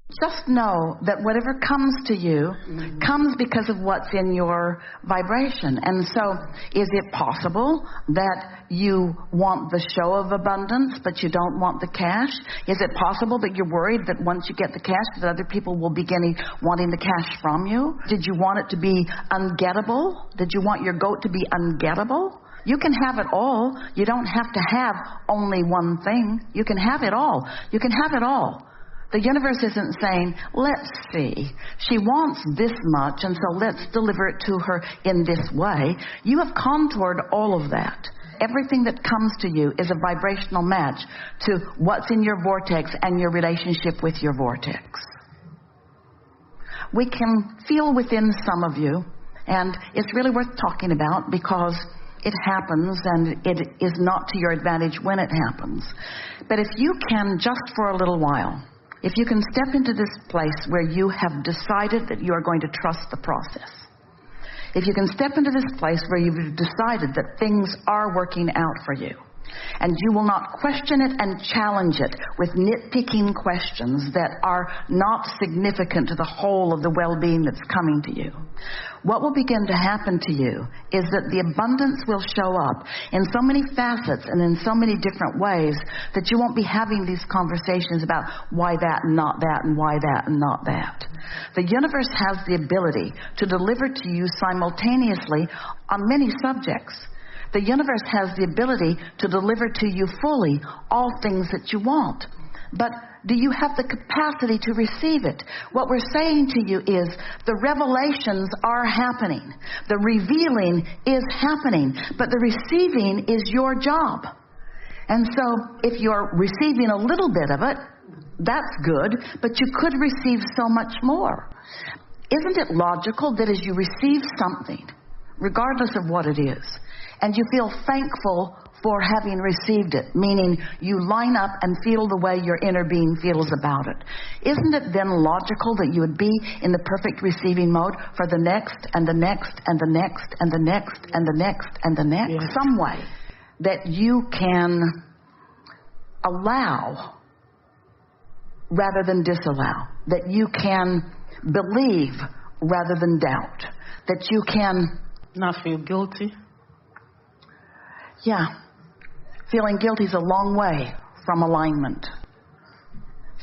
Just know that whatever comes to you comes because of what's in your vibration. And so, is it possible that you want the show of abundance, but you don't want the cash? Is it possible that you're worried that once you get the cash, that other people will begin wanting the cash from you? Did you want it to be ungettable? Did you want your goat to be ungettable? You can have it all. You don't have to have only one thing. You can have it all. You can have it all. The universe isn't saying, let's see, she wants this much, and so let's deliver it to her in this way. You have contoured all of that. Everything that comes to you is a vibrational match to what's in your vortex and your relationship with your vortex. We can feel within some of you, and it's really worth talking about because it happens, and it is not to your advantage when it happens. But if you can, just for a little while, if you can step into this place where you have decided that you are going to trust the process, if you can step into this place where you've decided that things are working out for you, and you will not question it and challenge it with nitpicking questions that are not significant to the whole of the well-being that's coming to you, what will begin to happen to you is that the abundance will show up in so many facets and in so many different ways that you won't be having these conversations about why that and not that and why that and not that. The universe has the ability to deliver to you simultaneously on many subjects. The universe has the ability to deliver to you fully all things that you want. But do you have the capacity to receive it? What we're saying to you is the revelations are happening. The revealing is happening. But the receiving is your job. And so if you're receiving a little bit of it, that's good, but you could receive so much more. Isn't it logical that as you receive something, regardless of what it is, and you feel thankful for having received it, meaning you line up and feel the way your inner being feels about it, isn't it then logical that you would be in the perfect receiving mode for the next and the next and the next and the next and the next and the next? Yes. Some way that you can allow rather than disallow, that you can believe rather than doubt, that you can not feel guilty. Yeah. Feeling guilty is a long way from alignment.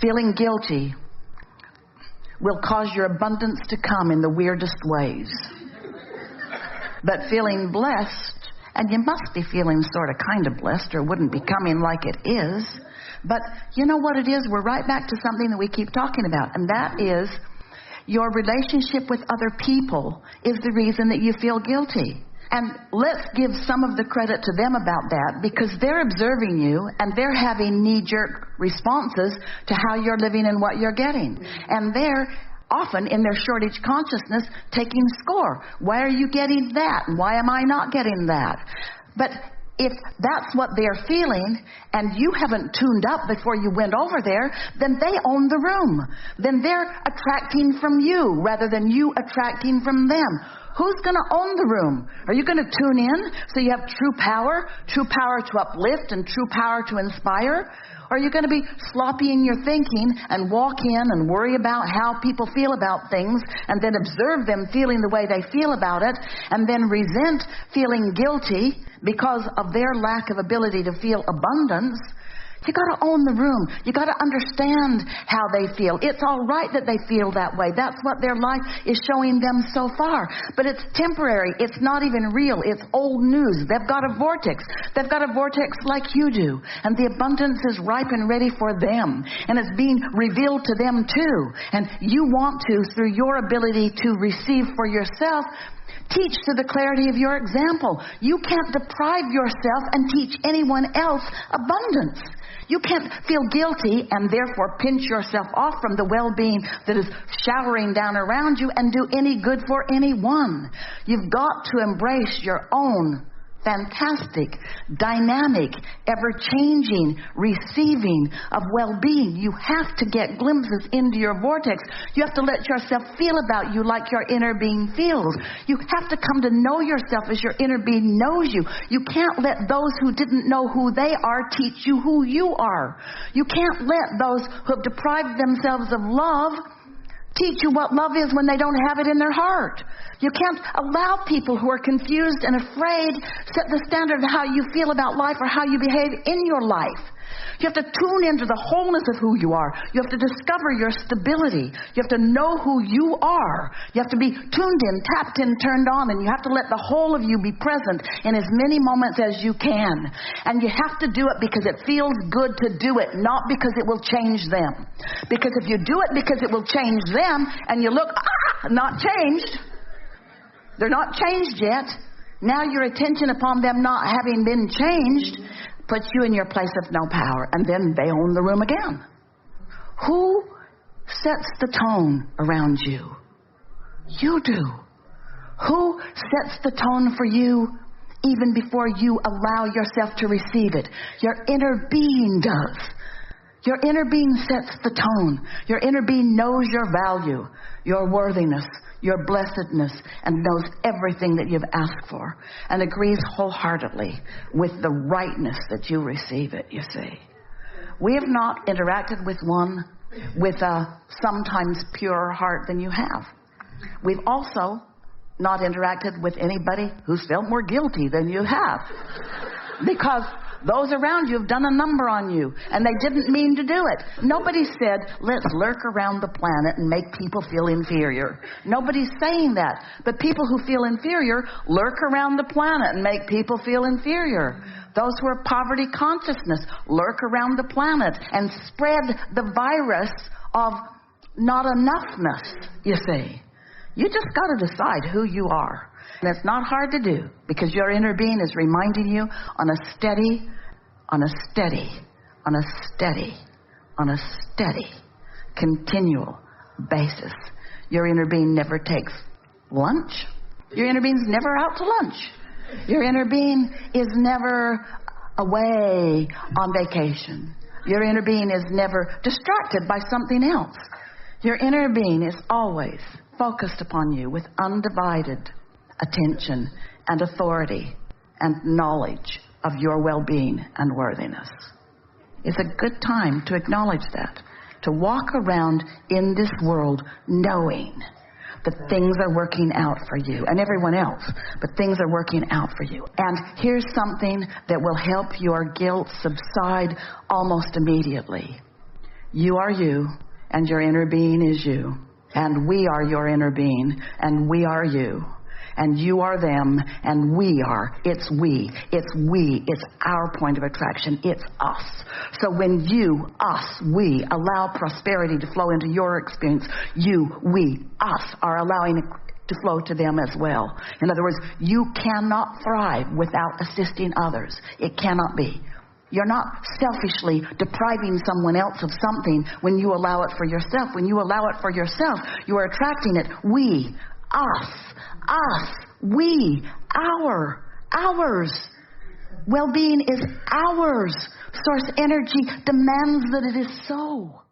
Feeling guilty will cause your abundance to come in the weirdest ways. But feeling blessed, and you must be feeling sort of kind of blessed or it wouldn't be coming like it is. But you know what it is? We're right back to something that we keep talking about, and that is your relationship with other people is the reason that you feel guilty. And let's give some of the credit to them about that, because they're observing you and they're having knee-jerk responses to how you're living and what you're getting. And they're often in their shortage consciousness taking score. Why are you getting that? And why am I not getting that? But if that's what they're feeling and you haven't tuned up before you went over there, then they own the room. Then they're attracting from you rather than you attracting from them. Who's going to own the room? Are you going to tune in so you have true power to uplift and true power to inspire? Or are you going to be sloppy in your thinking and walk in and worry about how people feel about things and then observe them feeling the way they feel about it and then resent feeling guilty because of their lack of ability to feel abundance? You got to own the room. You got to understand how they feel. It's all right that they feel that way. That's what their life is showing them so far. But it's temporary. It's not even real. It's old news. They've got a vortex. They've got a vortex like you do. And the abundance is ripe and ready for them. And it's being revealed to them too. And you want to, through your ability to receive for yourself, teach to the clarity of your example. You can't deprive yourself and teach anyone else abundance. You can't feel guilty and therefore pinch yourself off from the well-being that is showering down around you and do any good for anyone. You've got to embrace your own fantastic, dynamic, ever-changing receiving of well-being. You have to get glimpses into your vortex. You have to let yourself feel about you like your inner being feels. You have to come to know yourself as your inner being knows you. You can't let those who didn't know who they are teach you who you are. You can't let those who have deprived themselves of love teach you what love is when they don't have it in their heart. You can't allow people who are confused and afraid set the standard of how you feel about life or how you behave in your life. You have to tune into the wholeness of who you are. You have to discover your stability. You have to know who you are. You have to be tuned in, tapped in, turned on, and you have to let the whole of you be present in as many moments as you can. And you have to do it because it feels good to do it, not because it will change them. Because if you do it because it will change them, and you look, not changed. They're not changed yet. Now your attention upon them not having been changed puts you in your place of no power, and then they own the room again. Who sets the tone around you? You do. Who sets the tone for you even before you allow yourself to receive it? Your inner being does. Your inner being sets the tone. Your inner being knows your value, your worthiness, your blessedness, and knows everything that you've asked for, and agrees wholeheartedly with the rightness that you receive it, you see. We have not interacted with one with a sometimes purer heart than you have. We've also not interacted with anybody who's felt more guilty than you have. Because those around you have done a number on you, and they didn't mean to do it. Nobody said, let's lurk around the planet and make people feel inferior. Nobody's saying that. But people who feel inferior lurk around the planet and make people feel inferior. Those who are poverty consciousness lurk around the planet and spread the virus of not enoughness, you see. You just got to decide who you are. That's not hard to do, because your inner being is reminding you on a steady, continual basis. Your inner being never takes lunch. Your inner being's never out to lunch. Your inner being is never away on vacation. Your inner being is never distracted by something else. Your inner being is always focused upon you with undivided attention and authority and knowledge of your well-being and worthiness. It's a good time to acknowledge that, to walk around in this world knowing that things are working out for you and everyone else, but things are working out for you. And here's something that will help your guilt subside almost immediately. You are you, and your inner being is you, and we are your inner being, and we are you. And you are them, and we are. It's we. It's our point of attraction. It's us. So when you, us, we allow prosperity to flow into your experience, you, we, us are allowing it to flow to them as well. In other words, you cannot thrive without assisting others. It cannot be. You're not selfishly depriving someone else of something when you allow it for yourself. When you allow it for yourself, you are attracting it. We, us, we, ours. Well-being is ours. Source energy demands that it is so.